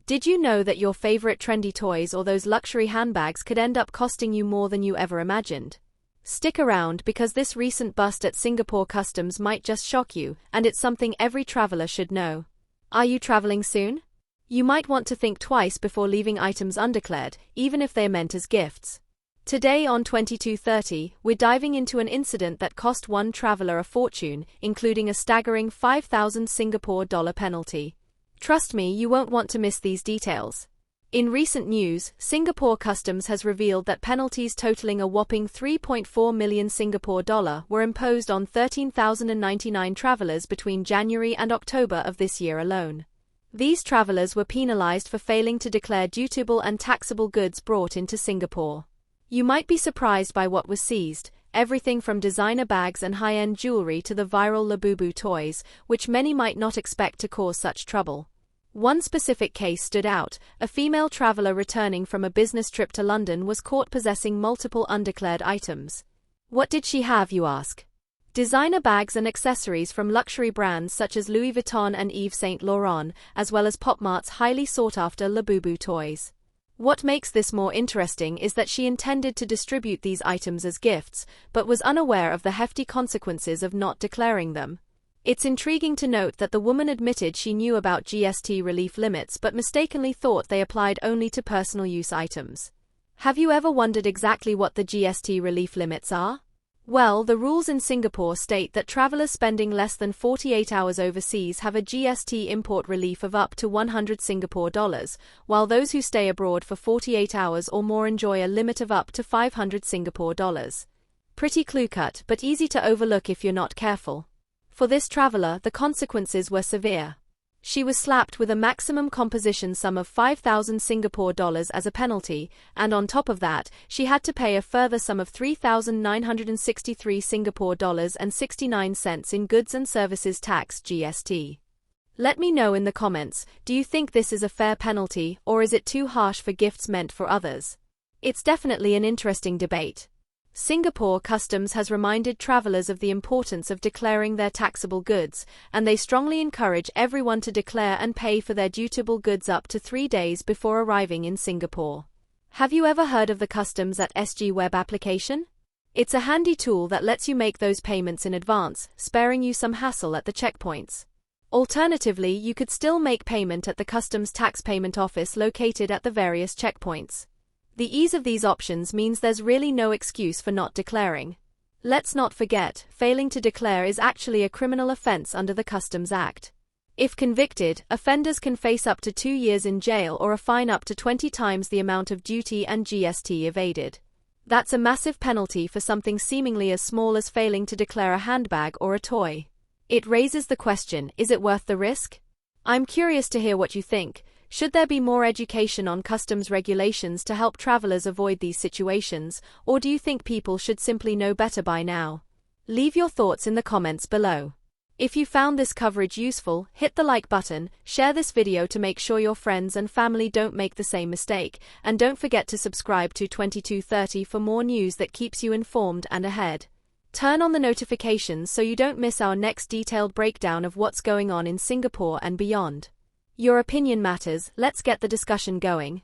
Did you know that your favorite trendy toys or those luxury handbags could end up costing you more than you ever imagined? Stick around because this recent bust at Singapore Customs might just shock you, and it's something every traveler should know. Are you traveling soon? You might want to think twice before leaving items undeclared, even if they're meant as gifts. Today on 2230, we're diving into an incident that cost one traveler a fortune, including a staggering 5,000 Singapore dollar penalty. Trust me, you won't want to miss these details. In recent news, Singapore Customs has revealed that penalties totaling a whopping 3.4 million Singapore dollar were imposed on 13,099 travelers between January and October of this year alone. These travelers were penalized for failing to declare dutiable and taxable goods brought into Singapore. You might be surprised by what was seized, everything from designer bags and high-end jewelry to the viral Labubu toys, which many might not expect to cause such trouble. One specific case stood out. A female traveler returning from a business trip to London was caught possessing multiple undeclared items. What did she have, you ask? Designer bags and accessories from luxury brands such as Louis Vuitton and Yves Saint Laurent, as well as Pop-Mart's highly sought-after Labubu toys. What makes this more interesting is that she intended to distribute these items as gifts, but was unaware of the hefty consequences of not declaring them. It's intriguing to note that the woman admitted she knew about GST relief limits but mistakenly thought they applied only to personal use items. Have you ever wondered exactly what the GST relief limits are? Well, the rules in Singapore state that travelers spending less than 48 hours overseas have a GST import relief of up to 100 Singapore dollars, while those who stay abroad for 48 hours or more enjoy a limit of up to 500 Singapore dollars. Pretty clear-cut, but easy to overlook if you're not careful. For this traveler, the consequences were severe. She was slapped with a maximum composition sum of 5,000 Singapore dollars as a penalty, and on top of that, she had to pay a further sum of 3,963 Singapore dollars and 69 cents in goods and services tax (GST). Let me know in the comments, do you think this is a fair penalty, or is it too harsh for gifts meant for others? It's definitely an interesting debate. Singapore Customs has reminded travelers of the importance of declaring their taxable goods, and they strongly encourage everyone to declare and pay for their dutiable goods up to 3 days before arriving in Singapore. Have you ever heard of the Customs at SG web application? It's a handy tool that lets you make those payments in advance, sparing you some hassle at the checkpoints. Alternatively, you could still make payment at the Customs Tax Payment Office located at the various checkpoints. The ease of these options means there's really no excuse for not declaring. Let's not forget, failing to declare is actually a criminal offense under the Customs Act. If convicted, offenders can face up to 2 years in jail or a fine up to 20 times the amount of duty and GST evaded. That's a massive penalty for something seemingly as small as failing to declare a handbag or a toy. It raises the question, is it worth the risk? I'm curious to hear what you think. Should there be more education on customs regulations to help travelers avoid these situations, or do you think people should simply know better by now? Leave your thoughts in the comments below. If you found this coverage useful, hit the like button, share this video to make sure your friends and family don't make the same mistake, and don't forget to subscribe to 2230 for more news that keeps you informed and ahead. Turn on the notifications so you don't miss our next detailed breakdown of what's going on in Singapore and beyond. Your opinion matters, let's get the discussion going.